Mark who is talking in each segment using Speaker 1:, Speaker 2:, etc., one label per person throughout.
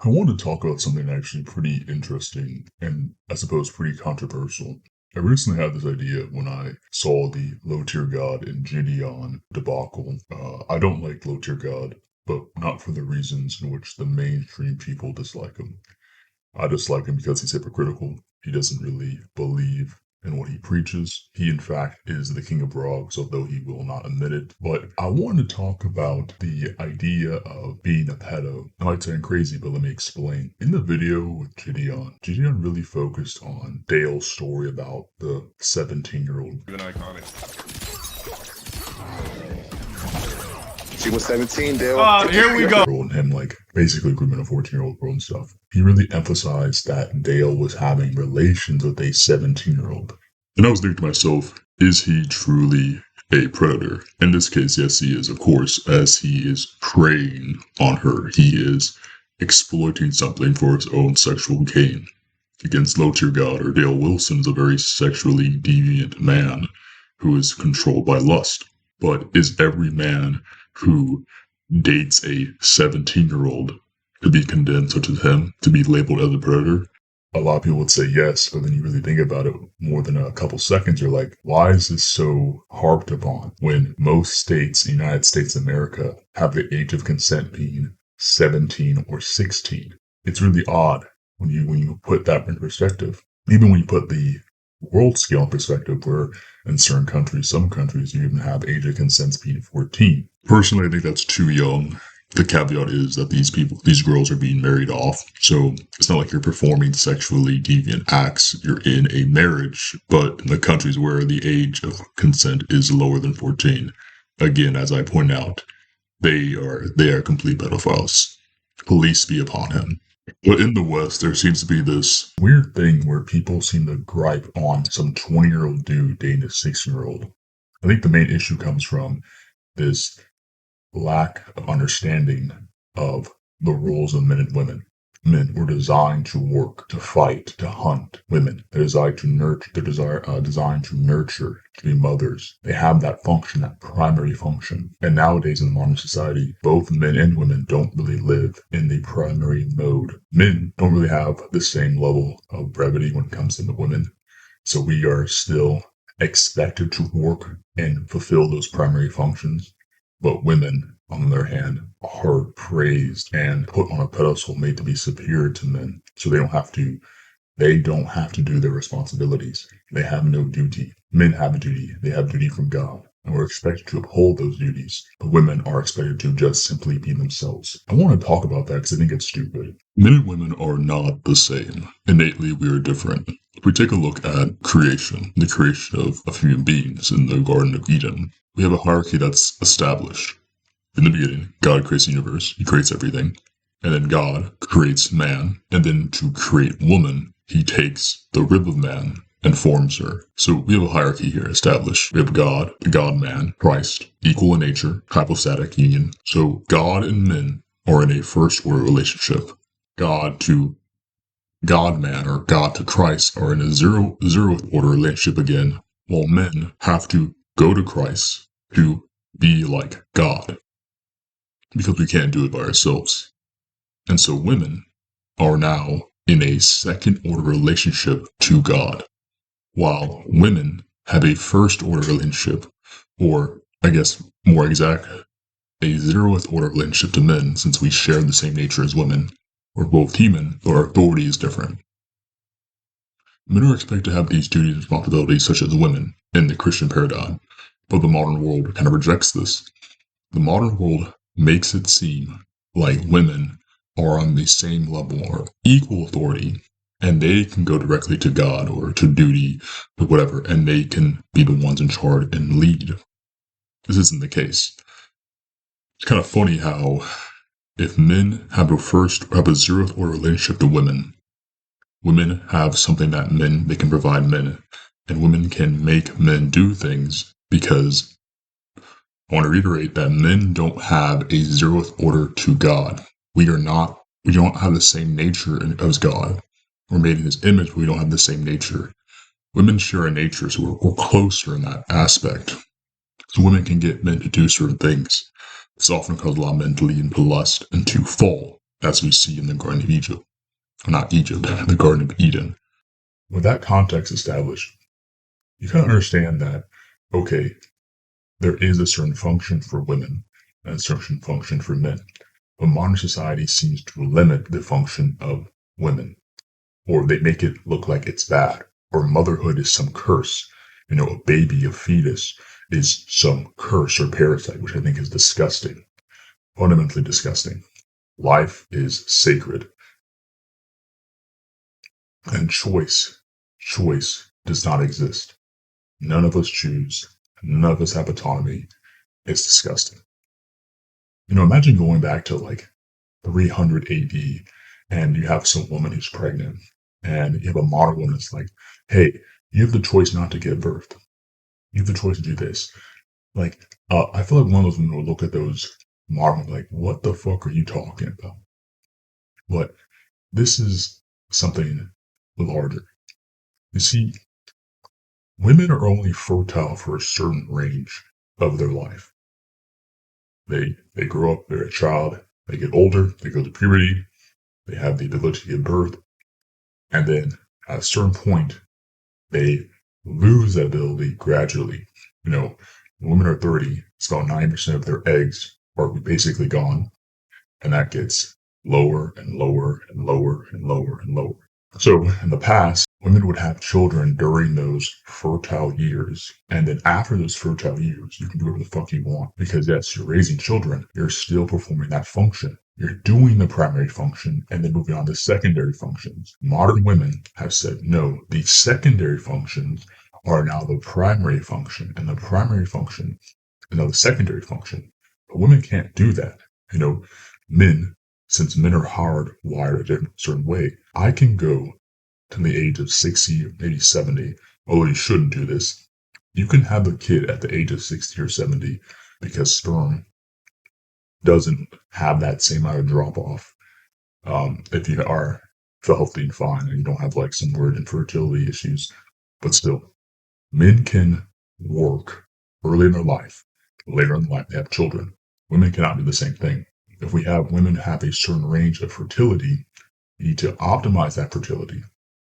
Speaker 1: I want to talk about something actually pretty interesting and I suppose pretty controversial. I recently had this idea when I saw the low tier god in Gideon debacle. I don't like low tier god, but not for the reasons in which the mainstream people dislike him. I dislike him because he's hypocritical. He doesn't really believe in what he preaches. He, in fact, is the king of frogs, although he will not admit it. But I wanted to talk about the idea of being a pedo. It might sound crazy, but let me explain. In the video with Gideon really focused on Dale's story about the 17-year-old.
Speaker 2: Even iconic.
Speaker 3: She was 17, Dale.
Speaker 2: Here we go.
Speaker 1: And him, like, basically grooming a 14-year-old girl and stuff. He really emphasized that Dale was having relations with a 17-year-old. And I was thinking to myself, is he truly a predator? In this case, yes, he is, of course, as he is preying on her. He is exploiting something for his own sexual gain. Against low tier god or Dale Wilson is a very sexually deviant man who is controlled by lust. But is every man who dates a 17-year-old to be condemned such as him, to be labeled as a predator? A lot of people would say yes, but then you really think about it more than a couple seconds, you're like, why is this so harped upon when most states in the United States of America have the age of consent being 17 or 16? It's really odd when you put that in perspective. Even when you put the world scale in perspective, where in certain countries, some countries, you even have age of consent being 14. Personally, I think that's too young. The caveat is that these girls are being married off. So it's not like you're performing sexually deviant acts. You're in a marriage, but in the countries where the age of consent is lower than 14, again, as I point out, they are complete pedophiles. Police be upon him. But in the West, there seems to be this weird thing where people seem to gripe on some 20-year-old dude dating a 16-year-old. I think the main issue comes from this lack of understanding of the roles of men and women. Men were designed to work, to fight, to hunt. Women, they're designed to nurture, to be mothers. They have that function, that primary function. And nowadays in modern society, both men and women don't really live in the primary mode. Men don't really have the same level of brevity when it comes to the women. So we are still expected to work and fulfill those primary functions. But women, on the other hand, are praised and put on a pedestal made to be superior to men. So they don't have to do their responsibilities. They have no duty. Men have a duty. They have duty from God. And we're expected to uphold those duties. But women are expected to just simply be themselves. I want to talk about that because I think it's stupid. Men and women are not the same. Innately, we are different. If we take a look at creation, the creation of human beings in the Garden of Eden, we have a hierarchy that's established. In the beginning, God creates the universe. He creates everything. And then God creates man. And then to create woman, he takes the rib of man and forms her. So we have a hierarchy here established. We have God, the God-man, Christ, equal in nature, hypostatic union. So God and men are in a first-order relationship. God to God-man or God to Christ are in a zero-order relationship again, while men have to go to Christ to be like God, because we can't do it by ourselves. And so women are now in a second-order relationship to God, while women have a first-order relationship, or I guess more exact, a zeroth-order relationship to men, since we share the same nature as women. We're both human, but our authority is different. Men are expected to have these duties and responsibilities such as women in the Christian paradigm, but the modern world kind of rejects this. The modern world makes it seem like women are on the same level or equal authority, and they can go directly to God or to duty or whatever, and they can be the ones in charge and lead. This isn't the case. It's kind of funny how if men have a zeroth order relationship to women, women have something that they can provide men, and women can make men do things, because I want to reiterate that men don't have a zeroth order to God. We don't have the same nature as God. We're made in his image, but we don't have the same nature. Women share a nature, so we're closer in that aspect. So women can get men to do certain things. This often causes a lot of men to lead into lust and to fall. as we see in the Garden of Egypt. Or not Egypt, the Garden of Eden. With that context established, you kind of understand that, okay, there is a certain function for women and a certain function for men. But modern society seems to limit the function of women, or they make it look like it's bad, or motherhood is some curse. A baby, a fetus is some curse or parasite, which I think is disgusting, fundamentally disgusting. Life is sacred. And choice does not exist. None of us choose. None of us have autonomy. It's disgusting. Imagine going back to like 300 AD and you have some woman who's pregnant and you have a modern woman that's like, hey, you have the choice not to give birth. You have the choice to do this. Like, I feel like one of those women would look at those modern like, what the fuck are you talking about? But this is something larger. You see, women are only fertile for a certain range of their life. They grow up, they're a child, they get older, they go to puberty, they have the ability to give birth, and then at a certain point, they lose that ability gradually. When women are 30, it's about 9% of their eggs are basically gone, and that gets lower and lower and lower and lower and lower. So in the past, women would have children during those fertile years. And then after those fertile years, you can do whatever the fuck you want. Because yes, you're raising children. You're still performing that function. You're doing the primary function and then moving on to secondary functions. Modern women have said, no, the secondary functions are now the primary function. And the primary function is now the secondary function. But women can't do that. Men, since men are hardwired a certain way, I can go to the age of 60 or maybe 70, although you shouldn't do this. You can have a kid at the age of 60 or 70 because sperm doesn't have that same amount of drop off. If you are healthy and fine and you don't have like some weird infertility issues, but still, men can work early in their life. Later in life, they have children. Women cannot do the same thing. If we have women have a certain range of fertility, you need to optimize that fertility.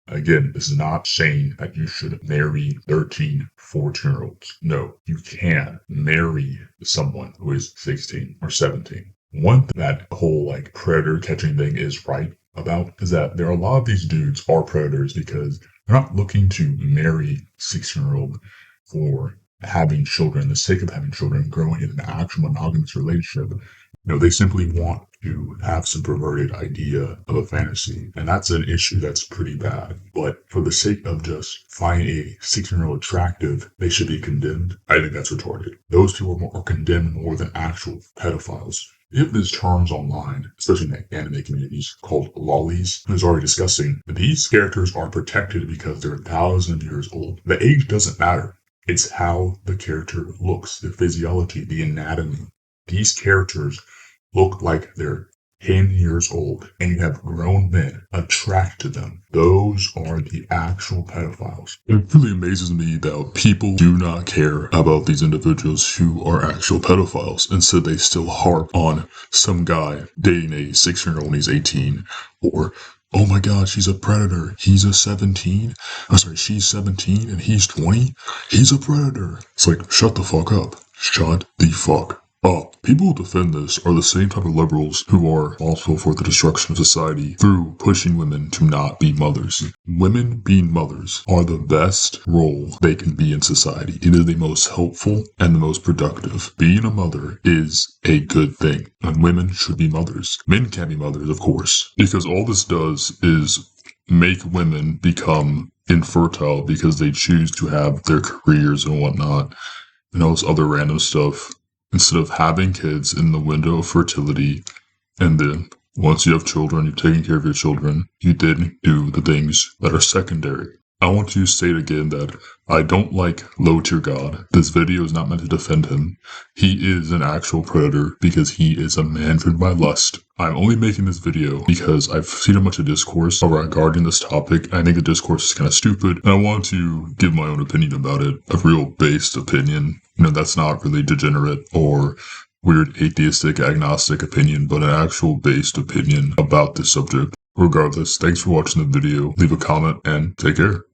Speaker 1: Again, this is not saying that you should marry 13, 14-year-olds. No, you can marry someone who is 16 or 17. One thing that whole like predator catching thing is right about is that there are a lot of these dudes are predators because they're not looking to marry 16-year-old for having children, the sake of having children, growing in an actual monogamous relationship. They simply want to have some perverted idea of a fantasy. And that's an issue that's pretty bad. But for the sake of just finding a 16-year-old attractive, they should be condemned. I think that's retarded. Those people are condemned more than actual pedophiles. If this terms online, especially in the anime communities, called lollies, is already discussing, these characters are protected because they're 1,000 years old. The age doesn't matter. It's how the character looks, the physiology, the anatomy. These characters look like they're 10 years old, and you have grown men attracted to them. Those are the actual pedophiles. It really amazes me that people do not care about these individuals who are actual pedophiles. Instead, they still harp on some guy dating a 6-year-old when he's 18, or oh my god, she's a predator. He's a 17. She's 17 and he's 20. He's a predator. It's like, shut the fuck up. Shut the fuck up. People who defend this are the same type of liberals who are also for the destruction of society through pushing women to not be mothers. Women being mothers are the best role they can be in society. It is the most helpful and the most productive. Being a mother is a good thing, and women should be mothers. Men can be mothers, of course, because all this does is make women become infertile because they choose to have their careers and whatnot, and all this other random stuff. Instead of having kids in the window of fertility, and then once you have children, you've taken care of your children, you then do the things that are secondary. I want to state again that I don't like Low Tier God. This video is not meant to defend him. He is an actual predator because he is a man driven by lust. I'm only making this video because I've seen a bunch of discourse regarding this topic. I think the discourse is kind of stupid, and I want to give my own opinion about it, a real based opinion. That's not really degenerate or weird atheistic agnostic opinion, but an actual based opinion about this subject. Regardless, thanks for watching the video, leave a comment, and take care.